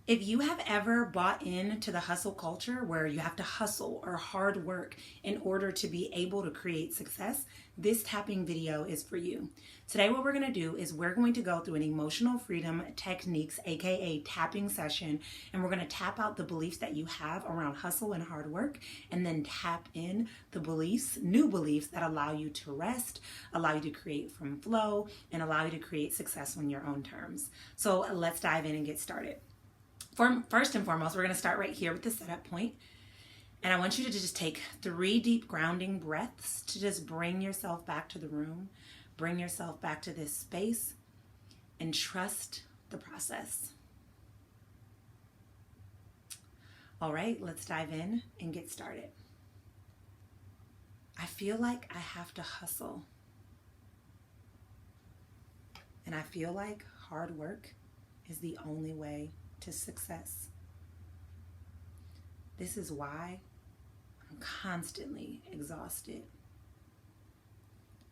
If you have ever bought into the hustle culture where you have to hustle or hard work in order to be able to create success, this tapping video is for you. Today, what we're going to do is we're going to go through an emotional freedom techniques, aka tapping session, and we're going to tap out the beliefs that you have around hustle and hard work, and then tap in the beliefs, new beliefs that allow you to rest, allow you to create from flow, and allow you to create success on your own terms. So let's dive in and get started. First and foremost, we're going to start right here with the setup point. And I want you to just take 3 deep grounding breaths to just bring yourself back to the room, bring yourself back to this space, and trust the process. All right, let's dive in and get started. I feel like I have to hustle. And I feel like hard work is the only way to success. This is why I'm constantly exhausted.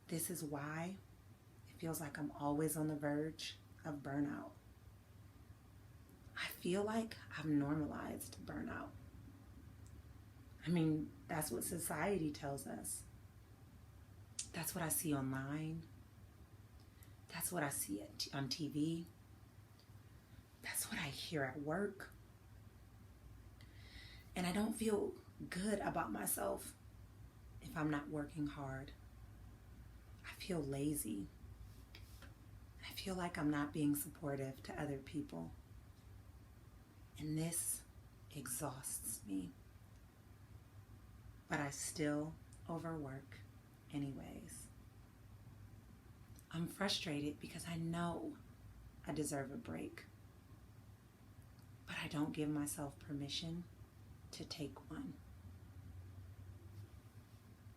This is why it feels like I'm always on the verge of burnout. I feel like I've normalized burnout. I mean, that's what society tells us. That's what I see online. That's what I see on TV. That's what I hear at work. And I don't feel good about myself if I'm not working hard. I feel lazy. I feel like I'm not being supportive to other people. And this exhausts me. But I still overwork anyways. I'm frustrated because I know I deserve a break. But I don't give myself permission to take one.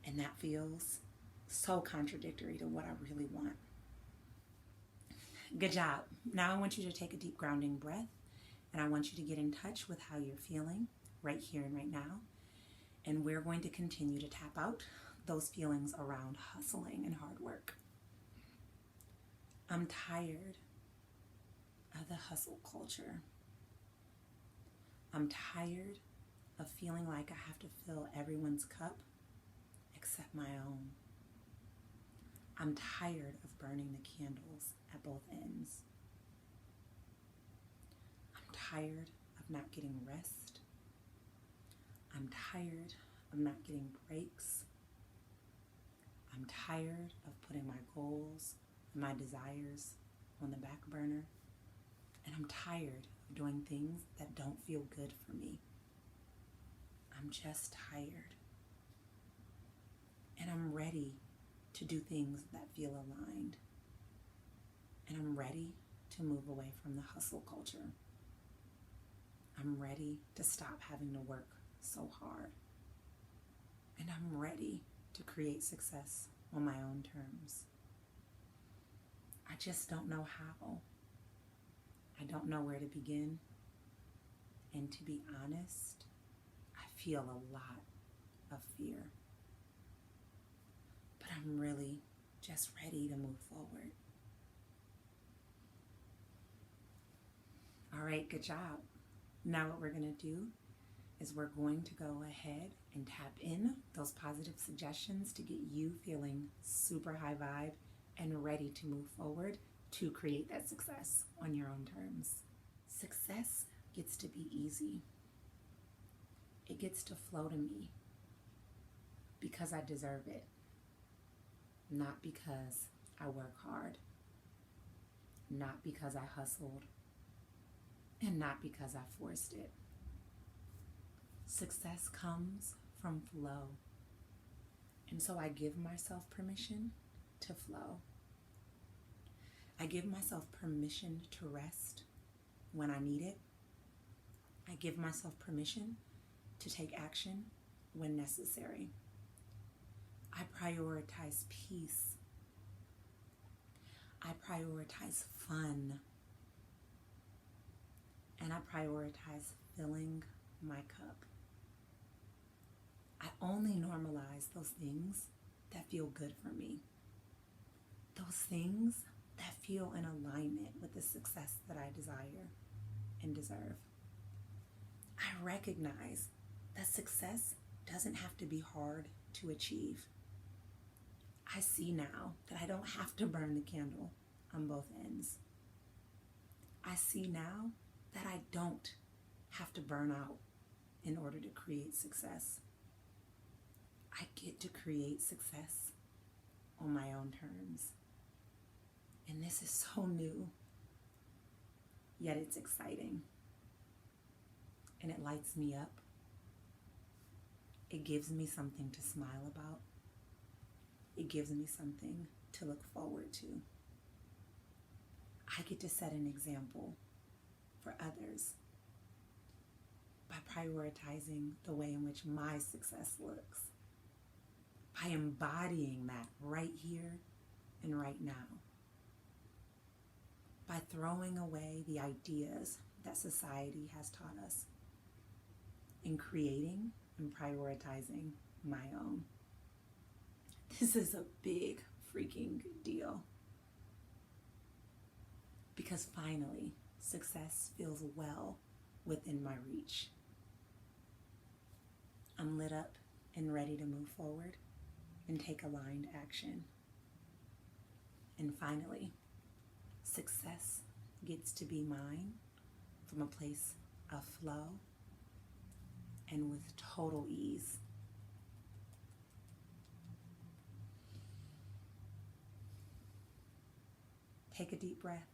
And that feels so contradictory to what I really want. Good job. Now I want you to take a deep grounding breath, and I want you to get in touch with how you're feeling right here and right now. And we're going to continue to tap out those feelings around hustling and hard work. I'm tired of the hustle culture. I'm tired of feeling like I have to fill everyone's cup except my own. I'm tired of burning the candles at both ends. I'm tired of not getting rest. I'm tired of not getting breaks. I'm tired of putting my goals and my desires on the back burner. And I'm tired of doing things that don't feel good for me. I'm just tired. And I'm ready to do things that feel aligned. And I'm ready to move away from the hustle culture. I'm ready to stop having to work so hard. And I'm ready to create success on my own terms. I just don't know how. I don't know where to begin. And to be honest, I feel a lot of fear. But I'm really just ready to move forward. All right, good job. Now what we're going to do is we're going to go ahead and tap in those positive suggestions to get you feeling super high vibe and ready to move forward to create that success on your own terms. Success gets to be easy. It gets to flow to me because I deserve it, not because I work hard, not because I hustled, and not because I forced it. Success comes from flow, and so I give myself permission to flow. I give myself permission to rest when I need it. I give myself permission to take action when necessary. I prioritize peace. I prioritize fun. And I prioritize filling my cup. I only normalize those things that feel good for me. Those things that feel in alignment with the success that I desire and deserve. I recognize that success doesn't have to be hard to achieve. I see now that I don't have to burn the candle on both ends. I see now that I don't have to burn out in order to create success. I get to create success on my own terms. And this is so new, yet it's exciting. And it lights me up. It gives me something to smile about. It gives me something to look forward to. I get to set an example for others by prioritizing the way in which my success looks, by embodying that right here and right now, by throwing away the ideas that society has taught us, and creating and prioritizing my own. This is a big freaking deal. Because finally, success feels well within my reach. I'm lit up and ready to move forward and take aligned action. And finally, success gets to be mine from a place of flow and with total ease. Take a deep breath.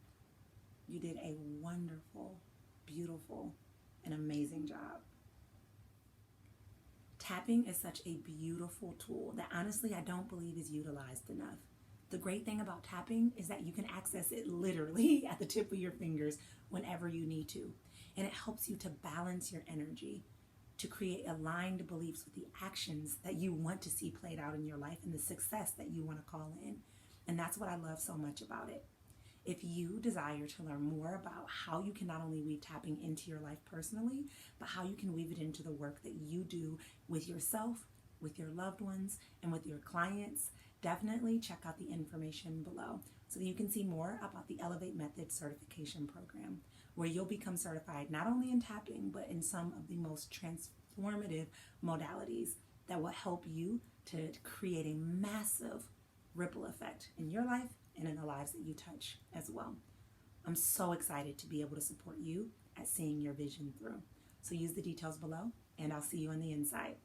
You did a wonderful, beautiful, and amazing job. Tapping is such a beautiful tool that honestly I don't believe is utilized enough. The great thing about tapping is that you can access it literally at the tip of your fingers whenever you need to. And it helps you to balance your energy, to create aligned beliefs with the actions that you want to see played out in your life and the success that you want to call in. And that's what I love so much about it. If you desire to learn more about how you can not only weave tapping into your life personally, but how you can weave it into the work that you do with yourself, with your loved ones, and with your clients, definitely check out the information below so that you can see more about the Elevate Method certification program, where you'll become certified not only in tapping, but in some of the most transformative modalities that will help you to create a massive ripple effect in your life and in the lives that you touch as well. I'm so excited to be able to support you at seeing your vision through. So use the details below, and I'll see you on the inside.